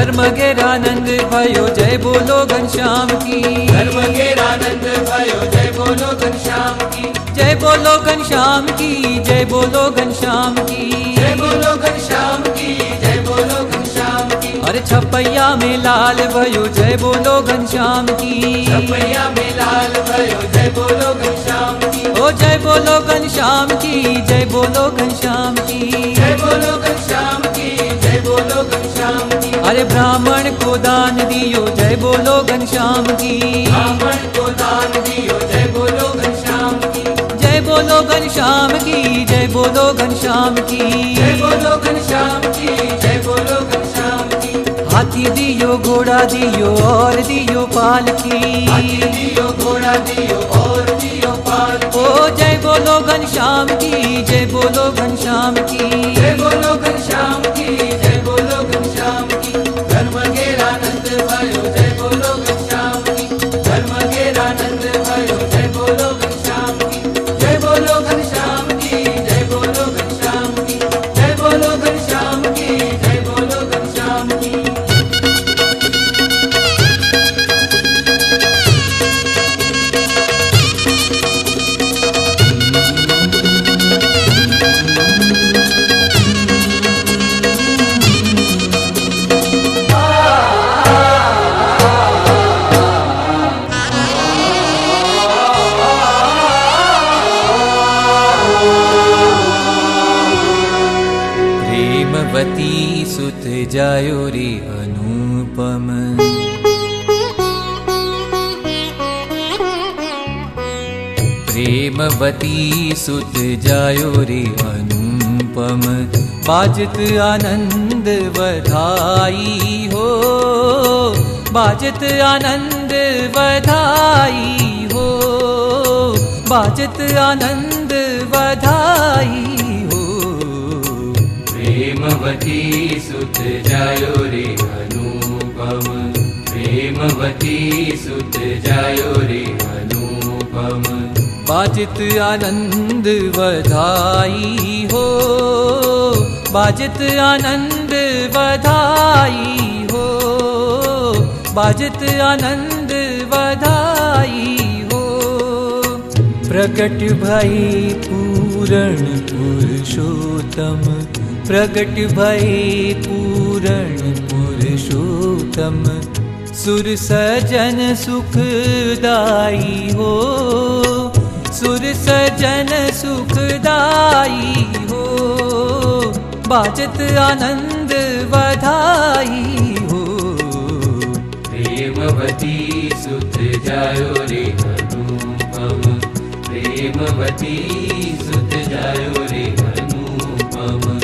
धर्म घेरानंद भयो जय बोलो घनश्याम की। धर्म घेरानंद भयो जय बोलो घनश्याम की। जय बोलो घनश्याम की, जय बोलो घनश्याम की। जय बोलो घनश्याम की, जय बोलो घनश्याम की। अरे छपैया में लाल भयो जय बोलो घनश्याम की। छपैया में लाल भयो जय बोलो घनश्याम की। ओ जय बोलो घनश्याम की, जय बोलो घनश्याम की। जय बोलो घनश्याम की, जय बोलो घनश्याम की। अरे ब्राह्मण को दान दियो जय बोलो घनश्याम की। ब्राह्मण को दान दियो जय बोलो घनश्याम की। जय बोलो घनश्याम की, जय बोलो घनश्याम की। जय बोलो घनश्याम की, जय बोलो घनश्याम की। हाथी दियो घोड़ा दियो और दियो पालकी। हाथी दियो घोड़ा दियो और दियो पालकी। ओ जय बोलो घनश्याम की, जय बोलो घनश्याम की। जय बोलो घनश्याम की, जय बोलो घनश्याम की। धर्म घेरानंद भयो जय बोलो घनश्याम की। धर्म घेरानंद भयो जय बोलो घनश्याम की। जय बोलो घनश्याम की, जय बोलो घनश्याम की। जय बोलो घनश्याम की, जय बोलो घनश्याम की। प्रेमवती सुत जायो रे अनुपम। प्रेमवती सुत जायो रे अनुपम। बाजत आनंद बधाई हो, बाजत आनंद बधाई हो। बाजत आनंद बधाई हो। प्रेमवती सुत जायो रे अनुपम। प्रेमवती सुत जायो रे अनुपम। बाजत आनंद बधाई हो, बाजत आनंद बधाई हो। बाजत आनंद बधाई हो। प्रकट भई पूर्ण पुरुषोत्तम। प्रकट भई पूर्ण पुरुषोत्तम। सुर सजन सुखदाई हो, सुर सजन सुखदाई हो। बाजत आनंद बधाई हो। प्रेमवती सुत जायो रे अनुपम। प्रेमवती सुत जायो रे अनुपम।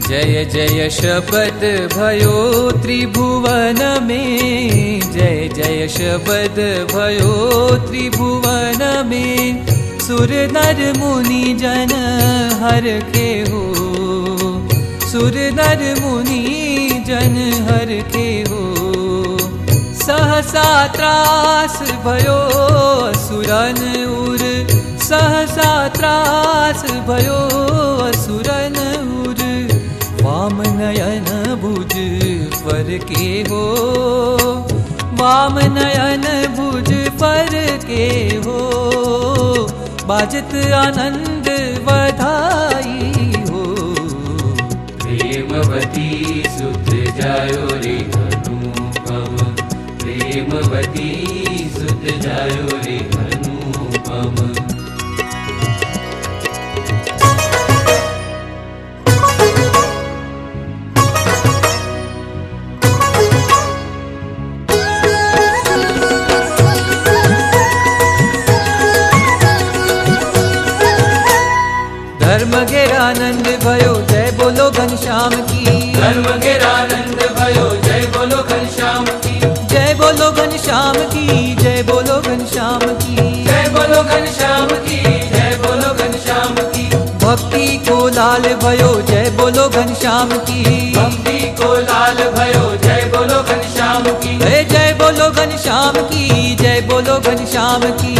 जय जय शब्द भयो त्रिभुवन में। जय जय शब्द भयो त्रिभुवन में। सुर नर मुनि जन हर के हो, सुर नर मुनि जन हर के हो। सहसा त्रास भयो असुरन उर। सहसा त्रास भयो असुरन उर। वाम नयन भुज पर के हो, वाम नयन भुज पर के हो। बाजत आनंद बधाई हो। प्रेमवती सुत जायो रे अनुपम। प्रेमवती सुत जायो रे अनुपम। धर्म घेरानंद भयो जय बोलो घनश्याम की धर्म घेरानंद भयो जय बोलो घनश्याम की जय बोलो घनश्याम की जय बोलो घनश्याम की जय बोलो घनश्याम की जय बोलो घनश्याम की भक्ति को लाल भयो जय बोलो घनश्याम की भक्ति को लाल भयो जय बोलो घनश्याम की जय बोलो घनश्याम की जय बोलो घनश्याम की